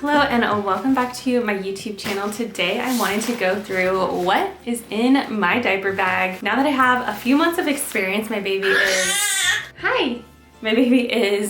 Hello and welcome back to my YouTube channel. Today I wanted to go through what is in my diaper bag. Now that I have a few months of experience, my baby is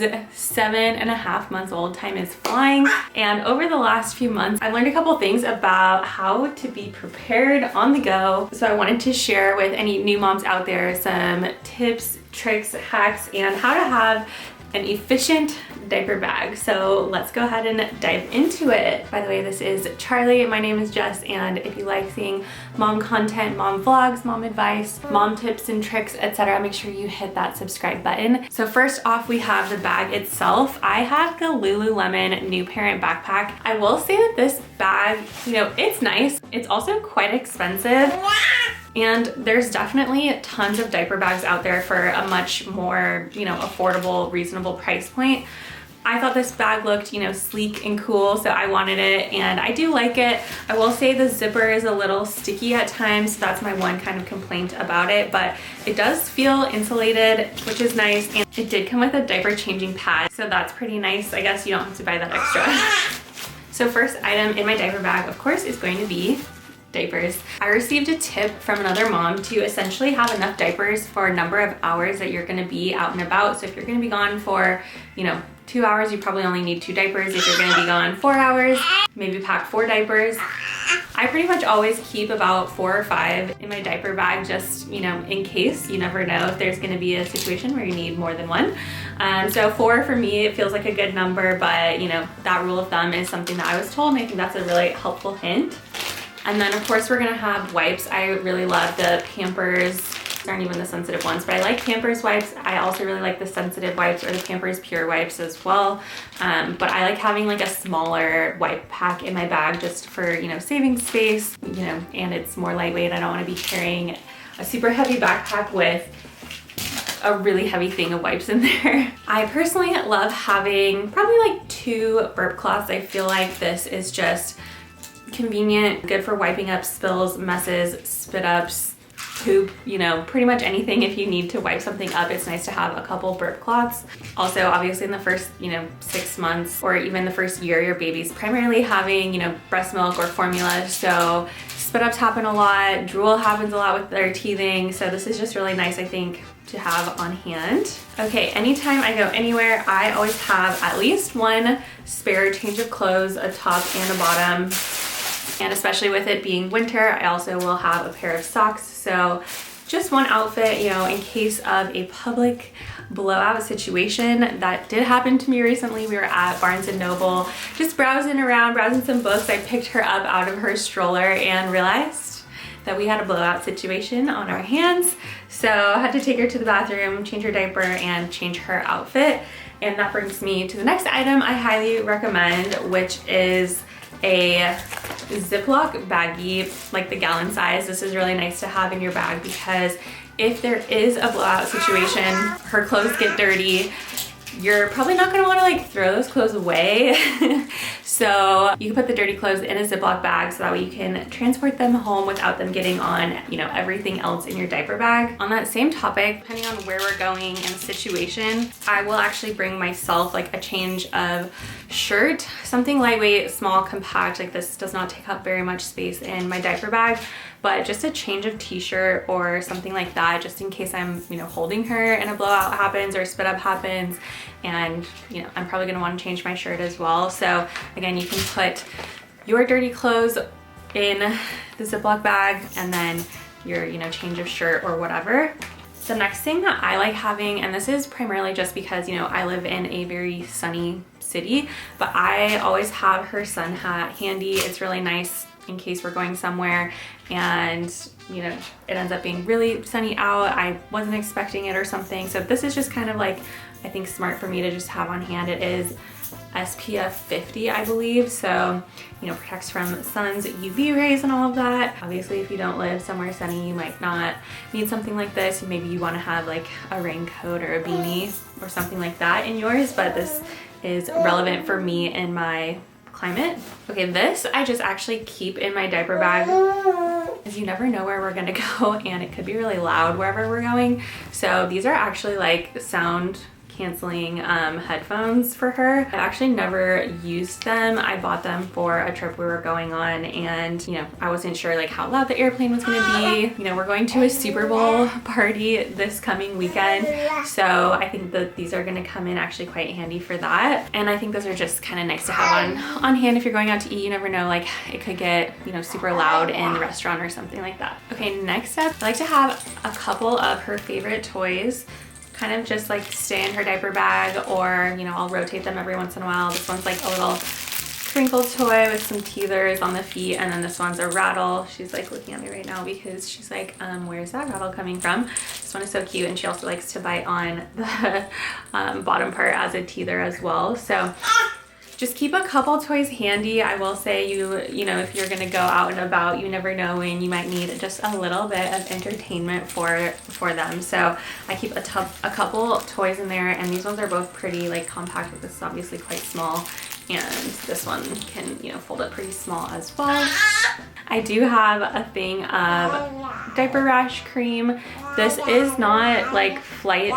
7.5 months old. Time is flying. And over the last few months, I've learned a couple things about how to be prepared on the go. So I wanted to share with any new moms out there some tips, tricks, hacks, and how to have an efficient diaper bag. So let's go ahead and dive into it. By the way, this is Charlie. My name is Jess, and if you like seeing mom content, mom vlogs, mom advice, mom tips and tricks, etc., make sure you hit that subscribe button. So first off, we have the bag itself. I have the Lululemon New Parent Backpack. I will say that this bag, it's nice. It's also quite expensive. And there's definitely tons of diaper bags out there for a much more, affordable, reasonable price point. I thought this bag looked, sleek and cool, so I wanted it, and I do like it. I will say the zipper is a little sticky at times, so that's my one kind of complaint about it, but it does feel insulated, which is nice, and it did come with a diaper changing pad, so that's pretty nice. I guess you don't have to buy that extra. So first item in my diaper bag, of course, is going to be diapers. I received a tip from another mom to essentially have enough diapers for a number of hours that you're gonna be out and about. So if you're gonna be gone for, 2 hours, you probably only need 2 diapers. If you're gonna be gone 4 hours, maybe pack 4 diapers. I pretty much always keep about 4 or 5 in my diaper bag just, in case. You never know if there's gonna be a situation where you need more than one. So 4 for me, it feels like a good number, but that rule of thumb is something that I was told, and I think that's a really helpful hint. And then of course we're gonna have wipes. I really love the Pampers. These aren't even the sensitive ones, but I like Pampers wipes. I also really like the sensitive wipes or the Pampers Pure wipes as well. But I like having like a smaller wipe pack in my bag just for, saving space, and it's more lightweight. I don't wanna be carrying a super heavy backpack with a really heavy thing of wipes in there. I personally love having probably like 2 burp cloths. I feel like this is just convenient, good for wiping up spills, messes, spit ups, poop, pretty much anything. If you need to wipe something up, it's nice to have a couple burp cloths. Also, obviously in the first, 6 months or even the first year, your baby's primarily having, breast milk or formula. So spit ups happen a lot, drool happens a lot with their teething. So this is just really nice, I think, to have on hand. Okay, anytime I go anywhere, I always have at least one spare change of clothes, a top and a bottom. And especially with it being winter, I also will have a pair of socks. So just one outfit, in case of a public blowout situation. That did happen to me recently. We were at Barnes & Noble, just browsing around, browsing some books. I picked her up out of her stroller and realized that we had a blowout situation on our hands. So I had to take her to the bathroom, change her diaper, and change her outfit. And that brings me to the next item I highly recommend, which is a Ziploc baggie, like the gallon size. This is really nice to have in your bag because if there is a blowout situation, her clothes get dirty, you're probably not gonna wanna throw those clothes away. So you can put the dirty clothes in a Ziploc bag so that way you can transport them home without them getting on, everything else in your diaper bag. On that same topic, depending on where we're going in a situation, I will actually bring myself a change of shirt, something lightweight, small, compact. This does not take up very much space in my diaper bag, but just a change of t-shirt or something like that, just in case I'm, holding her and a blowout happens or a spit up happens. And, I'm probably gonna wanna change my shirt as well. So again, you can put your dirty clothes in the Ziploc bag and then your, change of shirt or whatever. The next thing that I like having, and this is primarily just because, I live in a very sunny city, but I always have her sun hat handy. It's really nice in case we're going somewhere and it ends up being really sunny out. I wasn't expecting it or something. So this is just kind of I think smart for me to just have on hand. It is SPF 50, I believe. So, protects from sun's UV rays and all of that. Obviously, if you don't live somewhere sunny, you might not need something like this. Maybe you want to have a raincoat or a beanie or something like that in yours, but this is relevant for me in my climate. Okay, this I just actually keep in my diaper bag because you never know where we're gonna go and it could be really loud wherever we're going. So these are actually sound canceling headphones for her. I actually never used them. I bought them for a trip we were going on, and you know, I wasn't sure like how loud the airplane was going to be. You know, we're going to a Super Bowl party this coming weekend, so I think that these are going to come in actually quite handy for that. And I think those are just kind of nice to have on hand if you're going out to eat. You never know, like it could get, you know, super loud in the restaurant or something like that. Okay, next up, I like to have a couple of her favorite toys kind of just like stay in her diaper bag, or you know, I'll rotate them every once in a while. This one's like a little crinkle toy with some teethers on the feet, and then this one's a rattle. She's like looking at me right now because she's like, where's that rattle coming from? This one is so cute, and she also likes to bite on the bottom part as a teether as well. So just keep a couple toys handy. I will say, you know, if you're gonna go out and about, you never know when you might need just a little bit of entertainment for them. So I keep a couple toys in there, and these ones are both pretty like compact, but this is obviously quite small, and this one can, you know, fold up pretty small as well. I do have a thing of diaper rash cream. This is not like flight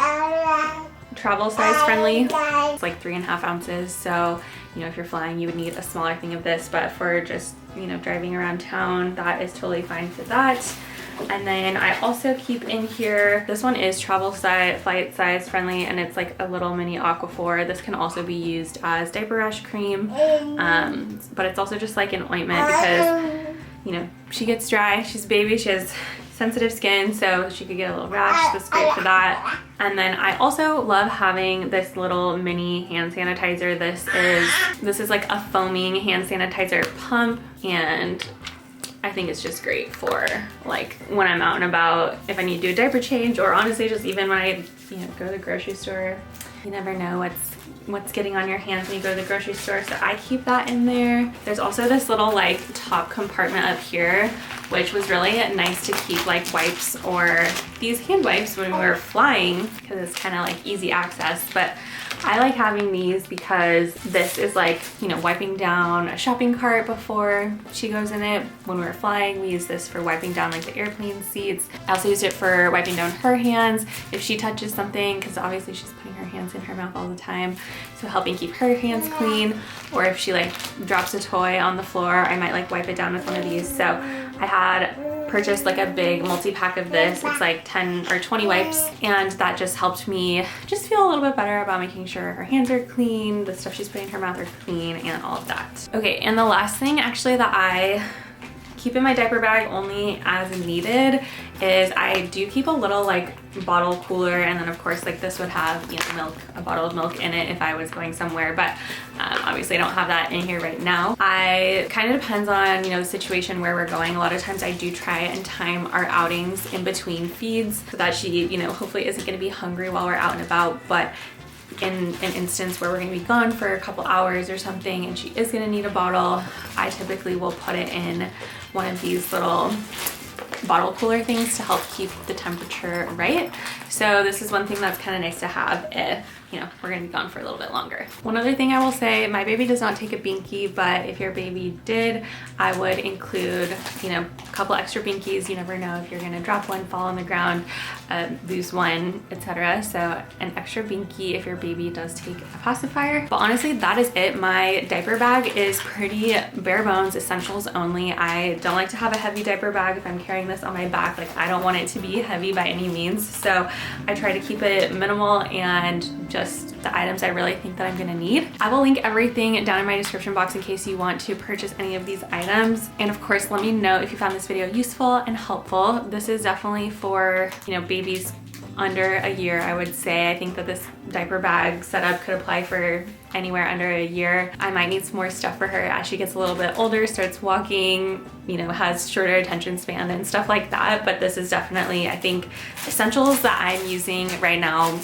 travel size friendly. It's like 3.5 ounces, so you know, if you're flying, you would need a smaller thing of this, but for just, you know, driving around town, that is totally fine for that. And then I also keep in here, this one is travel size, flight size friendly, and it's like a little mini Aquaphor. This can also be used as diaper rash cream, but it's also just like an ointment because, you know, she gets dry, she's a baby, she has sensitive skin, so she could get a little rash. This is great for that. And then I also love having this little mini hand sanitizer. This is like a foaming hand sanitizer pump, and I think it's just great for like when I'm out and about, if I need to do a diaper change, or honestly just even when I, you know, go to the grocery store. You never know what's getting on your hands when you go to the grocery store, so I keep that in there. There's also this little like top compartment up here, which was really nice to keep like wipes or these hand wipes when we were flying, because it's kind of like easy access. But I like having these because this is like, you know, wiping down a shopping cart before she goes in it. When we were flying, we use this for wiping down like the airplane seats. I also used it for wiping down her hands if she touches something, because obviously she's putting her hands in her mouth all the time, so helping keep her hands clean. Or if she like drops a toy on the floor, I might like wipe it down with one of these. So I had purchased like a big multi-pack of this. It's like 10 or 20 wipes, and that just helped me just feel a little bit better about making sure her hands are clean, the stuff she's putting in her mouth are clean, and all of that. Okay, and the last thing actually that I keep in my diaper bag only as needed is I do keep a little like bottle cooler, and then of course like this would have, you know, milk, a bottle of milk in it if I was going somewhere, but obviously I don't have that in here right now. I kind of depends on, you know, the situation where we're going. A lot of times I do try and time our outings in between feeds so that she, you know, hopefully isn't going to be hungry while we're out and about. But in an instance where we're going to be gone for a couple hours or something and she is going to need a bottle, I typically will put it in one of these little bottle cooler things to help keep the temperature right. So this is one thing that's kind of nice to have if, you know, we're gonna be gone for a little bit longer. One other thing I will say, my baby does not take a binky, but if your baby did, I would include, you know, a couple extra binkies. You never know if you're gonna drop one, fall on the ground, lose one, etc. So an extra binky if your baby does take a pacifier. But honestly, that is it. My diaper bag is pretty bare bones, essentials only. I don't like to have a heavy diaper bag if I'm carrying this on my back. Like, I don't want it to be heavy by any means. So I try to keep it minimal and just the items I really think that I'm gonna need. I will link everything down in my description box in case you want to purchase any of these items. And of course, let me know if you found this video useful and helpful. This is definitely for, you know, babies under a year, I would say. I think that this diaper bag setup could apply for anywhere under a year. I might need some more stuff for her as she gets a little bit older, starts walking, you know, has shorter attention span and stuff like that. But this is definitely, I think, essentials that I'm using right now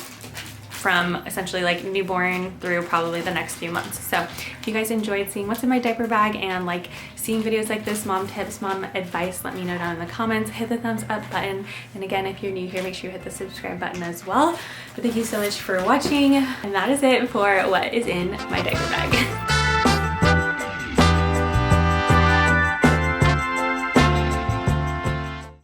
from essentially like newborn through probably the next few months. So if you guys enjoyed seeing what's in my diaper bag and like seeing videos like this, mom tips, mom advice, let me know down in the comments. Hit the thumbs up button. And again, if you're new here, make sure you hit the subscribe button as well. But thank you so much for watching. And that is it for what is in my diaper bag.